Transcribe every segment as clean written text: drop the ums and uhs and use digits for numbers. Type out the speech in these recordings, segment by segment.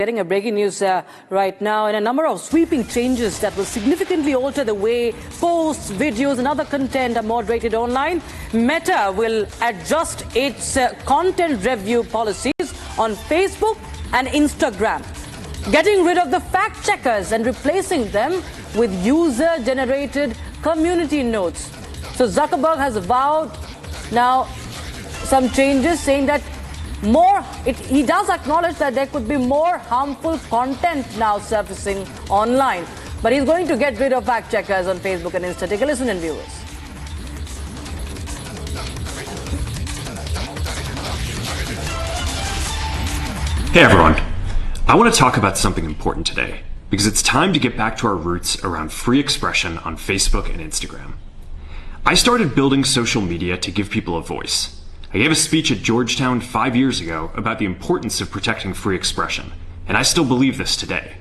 Getting a breaking news right now, and a number of sweeping changes that will significantly alter the way posts, videos and other content are moderated online. Meta will adjust its content review policies on Facebook and Instagram, getting rid of the fact checkers and replacing them with user-generated community notes. So Zuckerberg has vowed now some changes, saying that he does acknowledge that there could be more harmful content now surfacing online. But he's going to get rid of fact checkers on Facebook and Insta. Take a listen, and viewers. Hey everyone. I want to talk about something important today, because it's time to get back to our roots around free expression on Facebook and Instagram. I started building social media to give people a voice. I gave a speech at Georgetown 5 years ago about the importance of protecting free expression, and I still believe this today.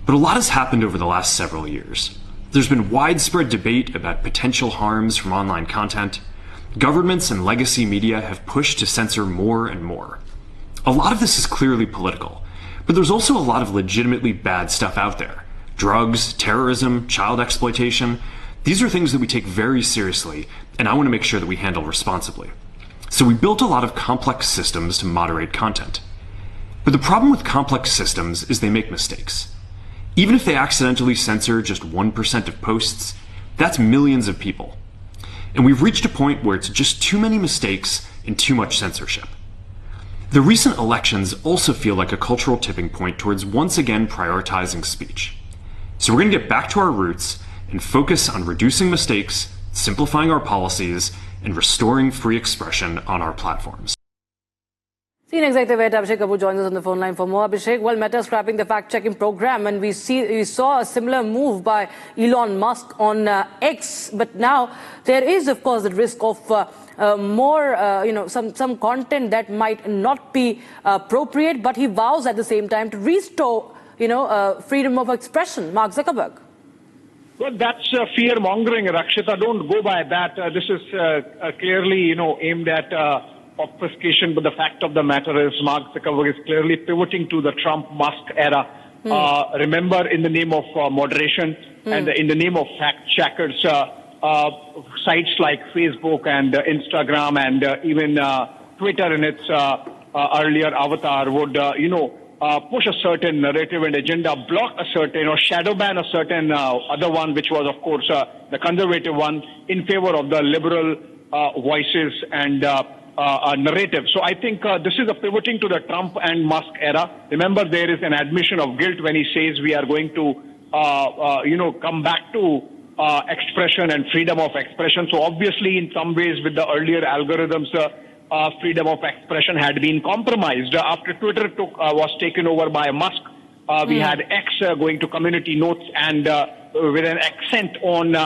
But a lot has happened over the last several years. There's been widespread debate about potential harms from online content. Governments and legacy media have pushed to censor more and more. A lot of this is clearly political, but there's also a lot of legitimately bad stuff out there. Drugs, terrorism, child exploitation. These are things that we take very seriously, and I want to make sure that we handle responsibly. So we built a lot of complex systems to moderate content. But the problem with complex systems is they make mistakes. Even if they accidentally censor just 1% of posts, that's millions of people. And we've reached a point where it's just too many mistakes and too much censorship. The recent elections also feel like a cultural tipping point towards once again prioritizing speech. So we're going to get back to our roots and focus on reducing mistakes, simplifying our policies, and restoring free expression on our platforms. Senior Executive Editor Abhishek Kapoor joins us on the phone line for more. Abhishek, well, Meta is scrapping the fact-checking program, and we saw a similar move by Elon Musk on X. But now there is, of course, the risk of some content that might not be appropriate. But he vows at the same time to restore, freedom of expression. Mark Zuckerberg. Well, that's fear-mongering, Rakshita. Don't go by that. This is clearly, aimed at obfuscation. But the fact of the matter is Mark Zuckerberg is clearly pivoting to the Trump-Musk era. Remember, in the name of moderation and in the name of fact-checkers, sites like Facebook and Instagram and even Twitter in its earlier avatar would, push a certain narrative and agenda, block a certain or shadow ban a certain other one, which was, of course, the conservative one, in favor of the liberal voices and narrative. So I think this is a pivoting to the Trump and Musk era. Remember, there is an admission of guilt when he says we are going to, come back to expression and freedom of expression. So obviously, in some ways, with the earlier algorithms, freedom of expression had been compromised. After Twitter was taken over by Musk, we had X going to community notes and with an accent on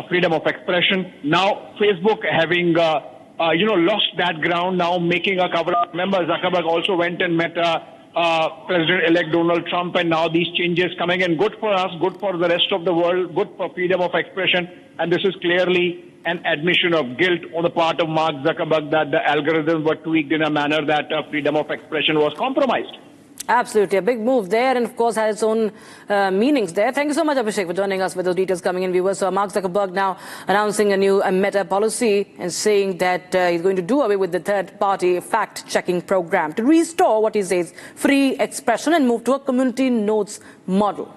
freedom of expression. Now Facebook having lost that ground, now making a cover up. Remember, Zuckerberg also went and met President-elect Donald Trump, and now these changes coming in. Good for us, good for the rest of the world, good for freedom of expression. And this is clearly an admission of guilt on the part of Mark Zuckerberg that the algorithms were tweaked in a manner that freedom of expression was compromised. Absolutely. A big move there, and of course has its own meanings there. Thank you so much, Abhishek, for joining us with those details coming in, viewers. So Mark Zuckerberg now announcing a new Meta policy and saying that he's going to do away with the third-party fact-checking program to restore what he says free expression and move to a community notes model.